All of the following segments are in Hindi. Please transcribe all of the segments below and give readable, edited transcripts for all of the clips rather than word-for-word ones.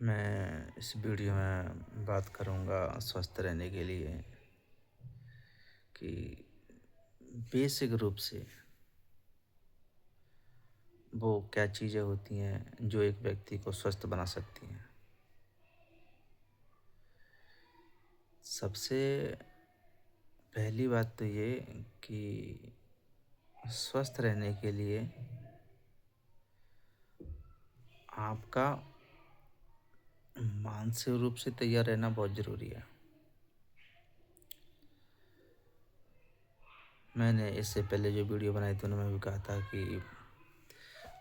मैं इस वीडियो में बात करूँगा स्वस्थ रहने के लिए कि बेसिक रूप से वो क्या चीज़ें होती हैं जो एक व्यक्ति को स्वस्थ बना सकती हैं। सबसे पहली बात तो ये कि स्वस्थ रहने के लिए आपका मानसिक रूप से तैयार रहना बहुत ज़रूरी है। मैंने इससे पहले जो वीडियो बनाई थी उनमें भी कहा था कि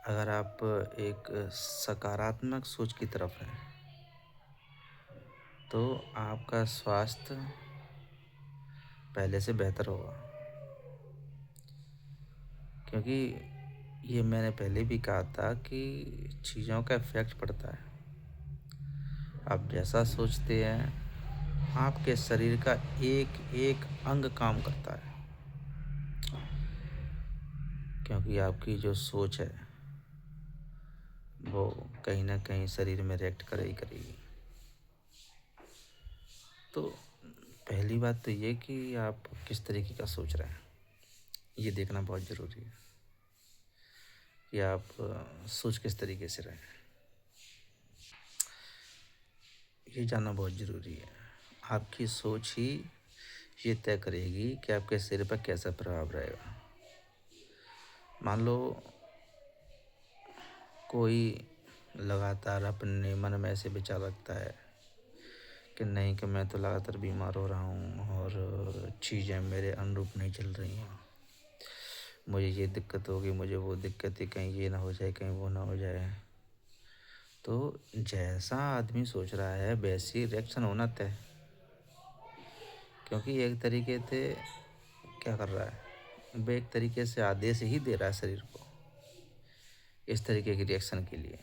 अगर आप एक सकारात्मक सोच की तरफ हैं तो आपका स्वास्थ्य पहले से बेहतर होगा। क्योंकि ये मैंने पहले भी कहा था कि चीज़ों का इफ़ेक्ट पड़ता है। आप जैसा सोचते हैं आपके शरीर का एक एक अंग काम करता है। क्योंकि आपकी जो सोच है वो कहीं ना कहीं शरीर में रिएक्ट करेगी। तो पहली बात तो ये कि आप किस तरीके का सोच रहे हैं ये देखना बहुत ज़रूरी है कि आप सोच किस तरीके से रहे हैं, ये जानना बहुत ज़रूरी है। आपकी सोच ही ये तय करेगी कि आपके शरीर पर कैसा प्रभाव रहेगा। मान लो कोई लगातार अपने मन में ऐसे विचार रखता है कि नहीं कि मैं तो लगातार बीमार हो रहा हूँ और चीज़ें मेरे अनुरूप नहीं चल रही हैं, मुझे ये दिक्कत होगी, मुझे वो दिक्कत है, कहीं ये ना हो जाए, कहीं वो ना हो जाए। तो जैसा आदमी सोच रहा है वैसी रिएक्शन होना तय है। क्योंकि एक तरीके से क्या कर रहा है, वो एक तरीके से आदेश ही दे रहा है शरीर को इस तरीके की रिएक्शन के लिए।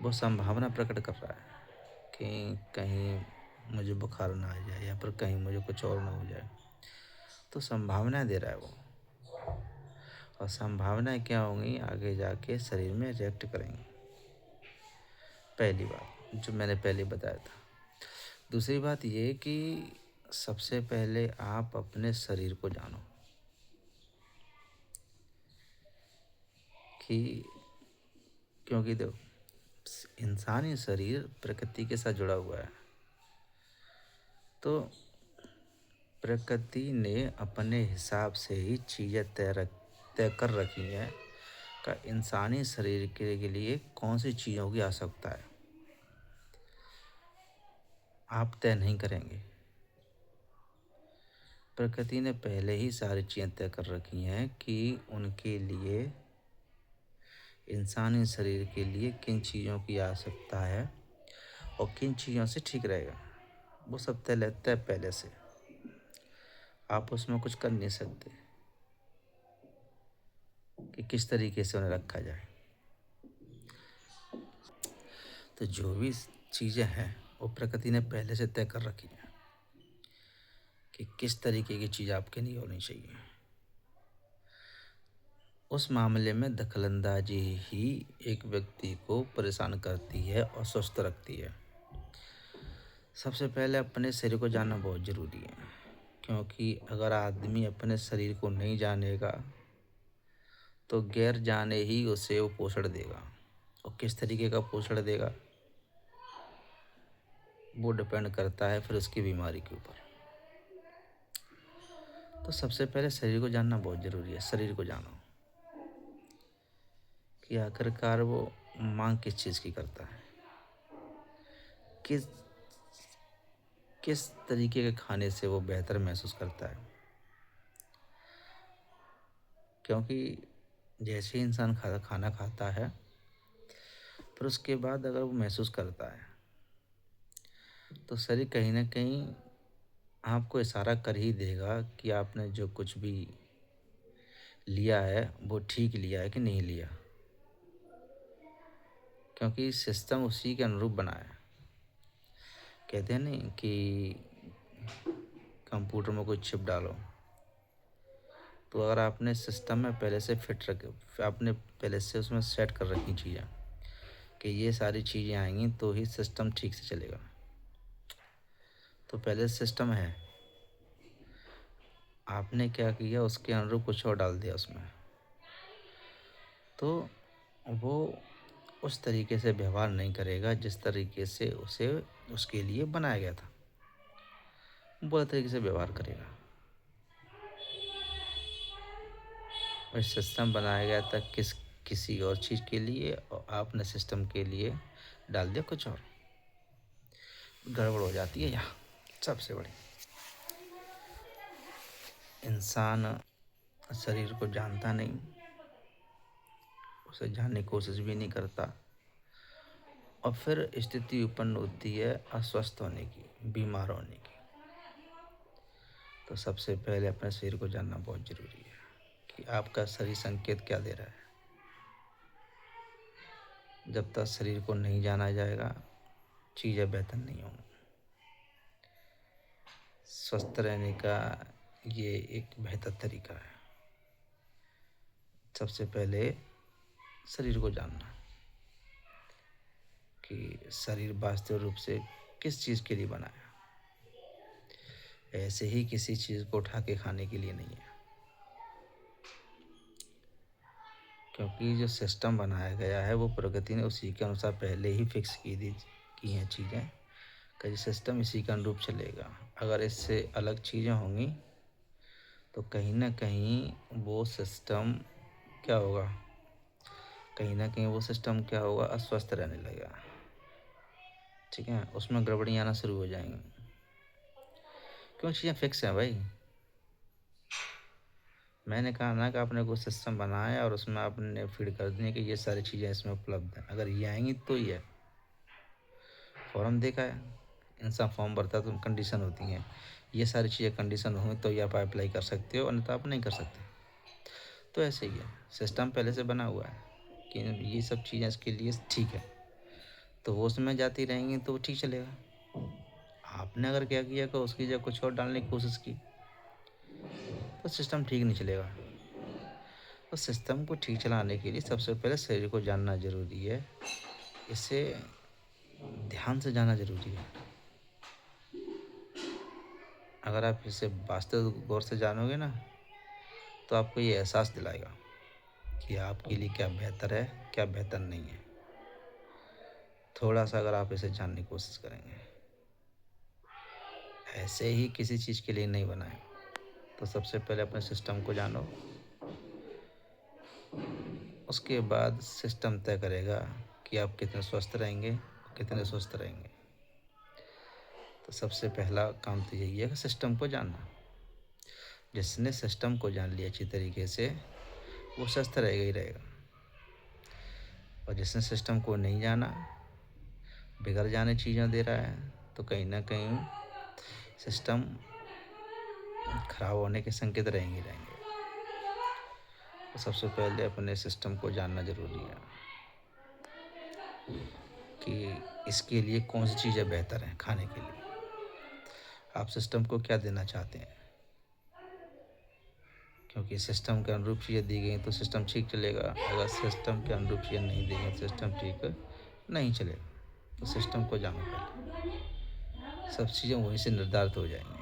वो संभावना प्रकट कर रहा है कि कहीं मुझे बुखार ना आ जाए या फिर कहीं मुझे कुछ और ना हो जाए। तो संभावनाएं दे रहा है वो, और संभावनाएं क्या होंगी आगे जाके शरीर में रिएक्ट करेंगी। पहली बात जो मैंने पहले बताया था। दूसरी बात ये कि सबसे पहले आप अपने शरीर को जानो कि क्योंकि देखो इंसानी शरीर प्रकृति के साथ जुड़ा हुआ है। तो प्रकृति ने अपने हिसाब से ही चीज़ें तय कर रखी हैं का इंसानी शरीर के लिए कौन सी चीज़ों की आवश्यकता है। आप तय नहीं करेंगे, प्रकृति ने पहले ही सारी चीज़ें तय कर रखी हैं कि उनके लिए इंसानी शरीर के लिए किन चीज़ों की आवश्यकता है और किन चीज़ों से ठीक रहेगा। वो सब तय लेता है पहले से, आप उसमें कुछ कर नहीं सकते कि किस तरीके से उन्हें रखा जाए। तो जो भी चीज़ें हैं वो प्रकृति ने पहले से तय कर रखी हैं कि किस तरीके की चीज़ आपके लिए होनी चाहिए। उस मामले में दखलंदाजी ही एक व्यक्ति को परेशान करती है और स्वस्थ रखती है। सबसे पहले अपने शरीर को जानना बहुत ज़रूरी है। क्योंकि अगर आदमी अपने शरीर को नहीं जानेगा तो गैर जाने ही उसे वो पोषण देगा, और किस तरीके का पोषण देगा वो डिपेंड करता है फिर उसकी बीमारी के ऊपर। तो सबसे पहले शरीर को जानना बहुत ज़रूरी है। शरीर को जानो कि आखिरकार वो मांग किस चीज़ की करता है, किस किस तरीके के खाने से वो बेहतर महसूस करता है। क्योंकि जैसे ही इंसान खाना खाता है फिर उसके बाद अगर वो महसूस करता है तो शरीर कहीं ना कहीं आपको इशारा कर ही देगा कि आपने जो कुछ भी लिया है वो ठीक लिया है कि नहीं लिया। क्योंकि सिस्टम उसी के अनुरूप बना है। कहते हैं नहीं कि कंप्यूटर में कोई चिप डालो, तो अगर आपने सिस्टम में पहले से फिट रखे, आपने पहले से उसमें सेट कर रखी चीज़ें कि ये सारी चीज़ें आएंगी तो ही सिस्टम ठीक से चलेगा। तो पहले सिस्टम है, आपने क्या किया, उसके अनुरूप कुछ और डाल दिया उसमें, तो वो उस तरीके से व्यवहार नहीं करेगा जिस तरीके से उसे उसके लिए बनाया गया था, बुरा तरीके से व्यवहार करेगा। और सिस्टम बनाया गया था किसी और चीज़ के लिए, और आपने सिस्टम के लिए डाल दिया कुछ और, गड़बड़ हो जाती है यहाँ सबसे बड़ी। इंसान शरीर को जानता नहीं, उसे जानने की कोशिश भी नहीं करता, और फिर स्थिति उत्पन्न होती है अस्वस्थ होने की, बीमार होने की। तो सबसे पहले अपने शरीर को जानना बहुत ज़रूरी है कि आपका शरीर संकेत क्या दे रहा है। जब तक शरीर को नहीं जाना जाएगा, चीज़ें बेहतर नहीं होंगी। स्वस्थ रहने का ये एक बेहतर तरीका है, सबसे पहले शरीर को जानना कि शरीर वास्तविक रूप से किस चीज़ के लिए बना है। ऐसे ही किसी चीज़ को उठा के खाने के लिए नहीं है, क्योंकि जो सिस्टम बनाया गया है वो प्रकृति ने उसी के अनुसार पहले ही फिक्स की हैं चीज़ें, कि सिस्टम इसी के अनुरूप चलेगा। अगर इससे अलग चीज़ें होंगी तो कहीं ना कहीं वो सिस्टम क्या होगा, अस्वस्थ रहने लगेगा। ठीक है, उसमें गड़बड़ियाँ आना शुरू हो जाएंगी, क्यों, चीज़ें फिक्स हैं भाई। मैंने कहा ना कि आपने कोई सिस्टम बनाया और उसमें आपने फीड कर दिया कि ये सारी चीज़ें इसमें उपलब्ध हैं, अगर ये आएंगी तो ये फॉर्म देखा है, इंसान फॉर्म भरता है तो कंडीशन होती हैं, ये सारी चीज़ें कंडीशन होंगी तो ये आप अप्लाई कर सकते हो, अन्यथा आप नहीं कर सकते। तो ऐसे ही है, सिस्टम पहले से बना हुआ है कि ये सब चीज़ें इसके लिए ठीक है, तो वो उसमें जाती रहेंगी तो वो ठीक चलेगा। आपने अगर क्या किया कि उसकी जगह कुछ और डालने की कोशिश की तो सिस्टम ठीक नहीं चलेगा। तो सिस्टम को ठीक चलाने के लिए सबसे पहले शरीर को जानना ज़रूरी है, इसे ध्यान से जानना ज़रूरी है। अगर आप इसे वास्तविक गौर से जानोगे ना, तो आपको ये एहसास दिलाएगा कि आपके लिए क्या बेहतर है, क्या बेहतर नहीं है। थोड़ा सा अगर आप इसे जानने की कोशिश करेंगे, ऐसे ही किसी चीज़ के लिए नहीं बनाए। तो सबसे पहले अपने सिस्टम को जानो, उसके बाद सिस्टम तय करेगा कि आप कितने स्वस्थ रहेंगे, कितने स्वस्थ रहेंगे। तो सबसे पहला काम तो यही है कि सिस्टम को जानना। जिसने सिस्टम को जान लिया अच्छी तरीके से, वो स्वस्थ रहेगा ही रहेगा। और जिसने सिस्टम को नहीं जाना, बिगड़ जाने चीज़ें दे रहा है, तो कहीं ना कहीं सिस्टम खराब होने के संकेत रहेंगे। तो सबसे पहले अपने सिस्टम को जानना ज़रूरी है कि इसके लिए कौन सी चीज़ें बेहतर हैं खाने के लिए, आप सिस्टम को क्या देना चाहते हैं। क्योंकि सिस्टम के अनुरूप चीज़ें दी गई तो सिस्टम ठीक चलेगा, अगर सिस्टम के अनुरूप चीज़ें नहीं दी गई तो सिस्टम ठीक नहीं चलेगा। तो सिस्टम को जानो पहले, सब चीज़ें वहीं से निर्धारित हो जाएंगी।